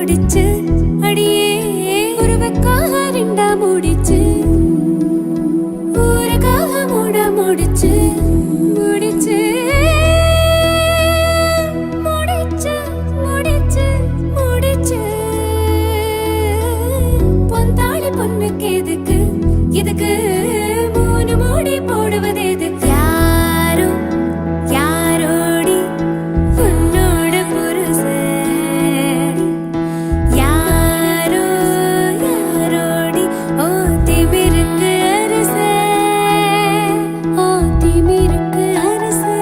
முடிச்சு அடியே உறவுக்காக ரெண்டா முடிச்சு ஊருக்காக மூட முடிச்சு முடிச்சு முடிச்சு முடிச்சு முடிச்சு பொந்தாளி பொண்ணுக்கு எதுக்கு எதுக்கு மூணு மூடி போடுவது எதுக்கு யாரோ யாரோடி உன்னோட புருஷன் யாரோ யாரோடி ஓ திமிருக்கு அரசே ஓ திமிருக்கு அரசே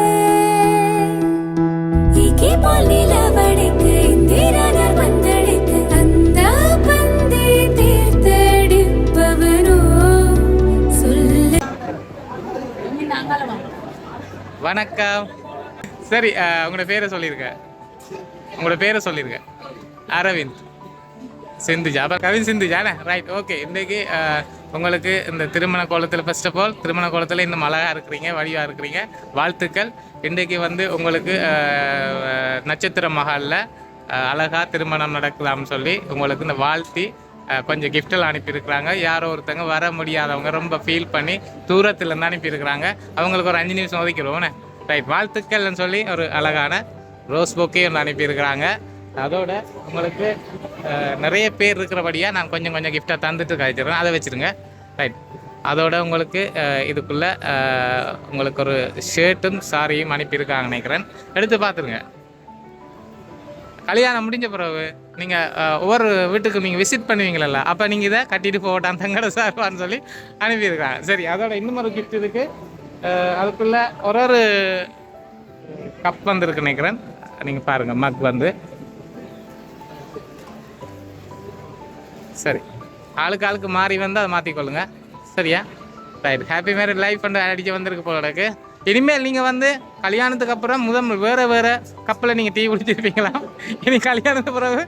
ஈகே போல் நிலவடைக்கு இந்திரனார் பந்தடைக்கு அந்த பந்தை தீர்த்தெடுப்பவனோ சொல்லு. வணக்கம். சரி, உங்களோட பேரை சொல்லியிருக்க. அரவிந்த் சிந்துஜா. அப்போ கவின் சிந்துஜானே, ரைட். ஓகே, இன்றைக்கு உங்களுக்கு இந்த திருமண கோலத்தில் ஃபர்ஸ்ட் ஆஃப் ஆல் திருமண கோலத்தில் இன்னும் அழகாக இருக்கிறீங்க, வடிவாக இருக்கிறீங்க, வாழ்த்துக்கள். இன்றைக்கு வந்து உங்களுக்கு நட்சத்திர மகாலில் அழகாக திருமணம் நடக்கலாம்னு சொல்லி உங்களுக்கு இந்த வாழ்த்தி கொஞ்சம் கிஃப்டெல்லாம் அனுப்பியிருக்கிறாங்க. யாரோ ஒருத்தங்க வர முடியாதவங்க ரொம்ப ஃபீல் பண்ணி தூரத்துலேருந்து அனுப்பியிருக்கிறாங்க. அவங்களுக்கு ஒரு 5 நிமிஷம் ஒதுக்கிடுவோண்ணே, ரைட். வாழ்த்துக்கள்னு சொல்லி ஒரு அழகான ரோஸ் பொக்கே ஒன்று அனுப்பியிருக்கிறாங்க. அதோட உங்களுக்கு நிறைய பேர் இருக்கிறபடியாக நான் கொஞ்சம் கொஞ்சம் கிஃப்டாக தந்துட்டு கழிச்சிடுறேன், அதை வச்சுருங்க, ரைட். அதோட உங்களுக்கு இதுக்குள்ளே உங்களுக்கு ஒரு ஷர்ட்டும் சாரியும் அனுப்பியிருக்காங்க நினைக்கிறேன், எடுத்து பார்த்துருங்க. கல்யாணம் முடிஞ்ச பிறகு நீங்கள் ஒவ்வொரு வீட்டுக்கு நீங்கள் விசிட் பண்ணுவீங்களா, அப்போ நீங்கள் இதை கட்டிட்டு போகட்டான் தங்கட சார்பான்னு சொல்லி அனுப்பியிருக்காங்க. சரி, அதோட இன்னும் ஒரு கிஃப்ட் இருக்குது. அதுக்குள்ளே ஒரு கப் வந்துருக்கு நினைக்கிறேன், நீங்கள் பாருங்கள். மக் வந்து சரி, ஆளுக்கு மாறி வந்து அதை மாற்றிக்கொள்ளுங்க, சரியா? ரைட். ஹாப்பி மேரிட் லைஃப் பண்ண அடிச்சு வந்திருக்கு போல எனக்கு. இனிமேல் நீங்கள் வந்து கல்யாணத்துக்கு அப்புறம் வேறு கப்பில் நீங்கள் டீ குடிச்சிருப்பீங்களா? இனி கல்யாணத்துக்கு பிறகு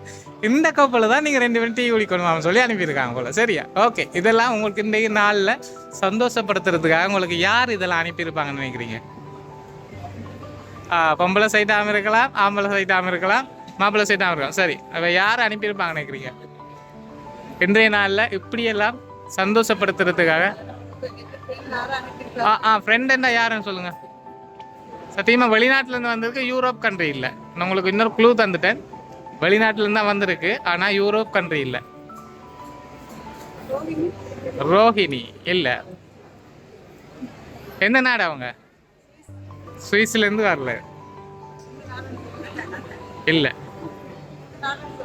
இந்த கப்பில் தான் நீங்கள் 2 பேரும் டீ குடிக்கணுமான்னு சொல்லி அனுப்பியிருக்காங்க போல், சரியா? ஓகே, இதெல்லாம் உங்களுக்கு இன்றைக்கு நாளில் சந்தோஷப்படுத்துறதுக்காக உங்களுக்கு யார் இதெல்லாம் அனுப்பியிருப்பாங்கன்னு நினைக்கிறீங்க? பொம்பளை சைட்டாகவும் இருக்கலாம், ஆம்பளை சைட்டாகவும் இருக்கலாம், மாப்பிள்ளை சைட்டாகவும் இருக்கலாம். சரி, அப்போ யார் அனுப்பியிருப்பாங்க நினைக்கிறீங்க இன்றைய நாளில் இப்படியெல்லாம் சந்தோஷப்படுத்துறதுக்காக? ஃப்ரெண்ட் என்ன யாருன்னு சொல்லுங்கள். சத்தியமாக வெளிநாட்டிலேருந்து வந்திருக்கு, யூரோப் கண்ட்ரி இல்லை. நான் உங்களுக்கு இன்னொரு க்ளூ தந்துட்டேன், வெளிநாட்டிலேருந்து தான் வந்திருக்கு, ஆனால் யூரோப் கண்ட்ரி இல்லை. ரோஹிணி இல்லை. எந்த நாடு அவங்க? சுவிஸ்லேருந்து வரல. இல்லை,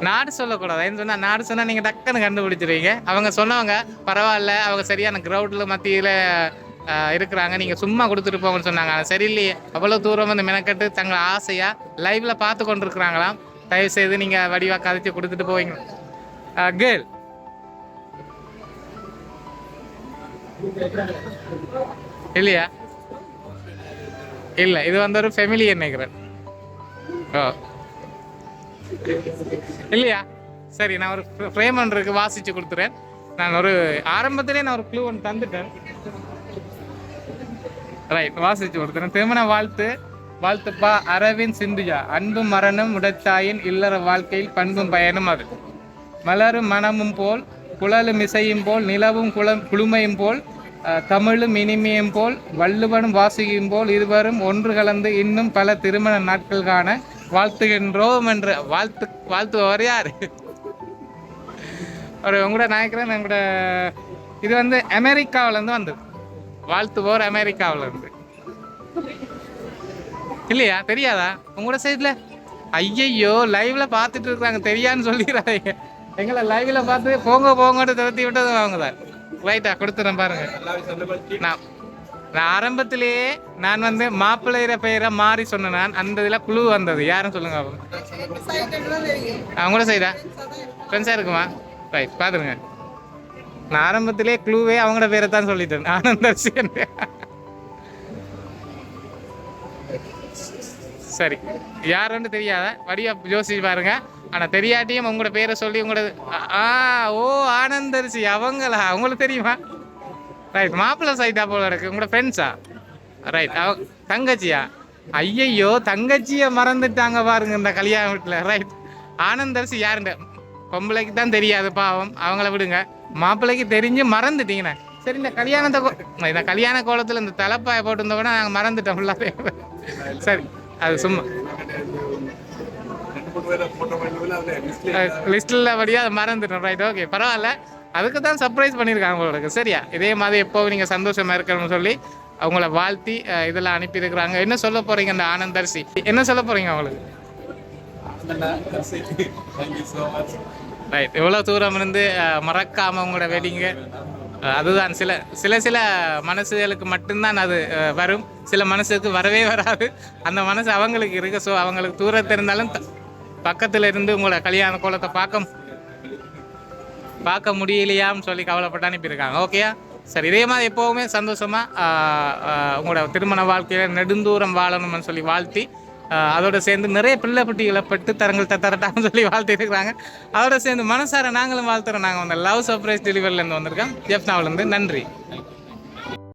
நாடு சொல்லக்கூடாது. சொன்னால் நாடு சொன்னால் நீங்கள் டக்குன்னு கண்டுபிடிச்சிருவீங்க. அவங்க சொன்னவங்க பரவாயில்ல, அவங்க சரியான க்ரௌடில் மத்தியில் இருக்கிறாங்க, நீங்கள் சும்மா கொடுத்துட்டு போங்கன்னு சொன்னாங்க. அது சரியில்லையே, அவ்வளோ தூரம் வந்து மெனக்கட்டு தங்களை ஆசையாக லைவில் பார்த்து கொண்டு இருக்கிறாங்களாம். தயவுசெய்து நீங்கள் வடிவாக கதைச்சி கொடுத்துட்டு போவீங்க. கேர்ள் இல்லையா? இல்லை, இது வந்து ஒரு ஃபெமிலி நினைக்கிறேன். ஓ இல்லையா? சரி, நான் ஒரு ஃப்ரேம் ஒன்று இருக்கு, வாசித்து கொடுத்துறேன். நான் ஒரு ஆரம்பத்திலே நான் ஒரு க்ளூ ஒன்று தந்துட்டேன், ரைட். வாசித்து கொடுத்துறேன். திருமண வாழ்த்துப்பா அரவிந்த் சிந்துஜா. அன்பும் மரணம் உடைத்தாயின் இல்லற வாழ்க்கையில் பண்பும் பயனும் அது. மலரும் மனமும் போல் குழலும் இசையும் போல் நிலவும் குளுமையும் போல் தமிழும் இனிமையும் போல் வள்ளுவனும் வாசியும் போல் இருவரும் ஒன்று கலந்து இன்னும் பல திருமண நாட்கள் காண வாழ்த்துகின்றோம் என்று வாழ்த்துவர் யார்? ஒரு உங்களோட நினைக்கிறேன், எங்களோட இது வந்து அமெரிக்காவிலேருந்து வந்தது. வாழ்த்துவோர் அமெரிக்காவிலேருந்து இல்லையா? தெரியாதா உங்களோட சைடில்? ஐயையோ, லைவில் பார்த்துட்டு இருக்கிறாங்க, தெரியான்னு சொல்லிடுறாங்க. எங்களை லைவில் பார்த்து போங்கன்னு துரத்தி விட்டது அவங்க தான். ரைட்டா, கொடுத்துறேன் பாருங்க. நான் ஆரம்பத்திலேயே நான் வந்து மாப்பிள்ளையிற பெயரை மாறி சொன்னேன். நான் அந்த இதில் குழு வந்தது. யாரும் சொல்லுங்க. அவங்கள சைடா ஃப்ரெண்ட்ஸாக இருக்குமா? ரைட், பார்த்துருங்க. நான் ஆரம்பத்திலே க்ளூவே அவங்களோட பேரை தான் சொல்லிட்டேன், ஆனந்தர்சி. சரி, யாருன்னு தெரியாத வடிவா யோசிச்சு பாருங்க. ஆனால் தெரியாட்டியும் உங்களோட பேரை சொல்லி உங்களோட ஓ ஆனந்தரிசி அவங்களா? அவங்களுக்கு தெரியுமா? ரைட், மாப்பிள்ளை சைட்டா போல இருக்கு. உங்களோட ஃப்ரெண்ட்ஸா? ரைட், தங்கச்சியா? ஐயையோ, தங்கச்சியை மறந்துட்டாங்க பாருங்க இந்த கல்யாண வீட்டில். ரைட், ஆனந்தரிசி யாருண்ட பொம்பளைக்கு தான் தெரியாது பாவம், அவங்கள விடுங்க. மாப்பிள்ளைக்கு தெரிஞ்சு மறந்துட்டீங்கண்ணே. சரி, இந்த கல்யாண கோலத்தில் இந்த தலைப்பாயை போட்டிருந்தோம்னா நாங்கள் மறந்துட்டோம் ஃபுல்லாகவே. சரி, அது சும்மா லிஸ்ட்டில் படியாக அதை மறந்துட்டோம். ரைட், ஓகே, பரவாயில்ல. அதுக்கு தான் சர்ப்ரைஸ் பண்ணியிருக்காங்க உங்களுக்கு. சரியா, இதே மாதிரி எப்போவும் நீங்கள் சந்தோஷமாக இருக்கணும்னு சொல்லி அவங்கள வாழ்த்தி இதெல்லாம் அனுப்பியிருக்கிறாங்க. என்ன சொல்ல போகிறீங்க அந்த ஆனந்தர்சி? என்ன சொல்ல போகிறீங்க அவங்களுக்கு? ரைட், எவ்வளோ தூரம் இருந்து மறக்காமல் உங்களோட வெட்டிங்க. அதுதான் சில மனசுகளுக்கு மட்டும்தான் அது வரும், சில மனசுக்கு வரவே வராது. அந்த மனசு அவங்களுக்கு இருக்கு. ஸோ அவங்களுக்கு தூரத்தில் இருந்தாலும் பக்கத்தில் இருந்து உங்களோட கல்யாண கோலத்தை பார்க்க முடியலையான்னு சொல்லி கவலைப்பட்டு அனுப்பியிருக்காங்க. ஓகேயா, சரி, இதே மாதிரி எப்போவுமே சந்தோஷமாக உங்களோட திருமண வாழ்க்கையில் நெடுந்தூரம் வாழணும்னு சொல்லி வாழ்த்தி, அதோட சேர்ந்து நிறைய பிள்ளை குட்டிகளை பெற்று தரங்கள் தரட்டான்னு சொல்லி வாழ்த்திருக்கிறாங்க. அதோட சேர்ந்து மனசார நாங்களும் வாழ்த்துறோம். நாங்கள் வந்து லவ் சர்ப்ரைஸ் டெலிவரிலேருந்து வந்திருக்கோம், ஜெஃப்னாவிலேருந்து. நன்றி.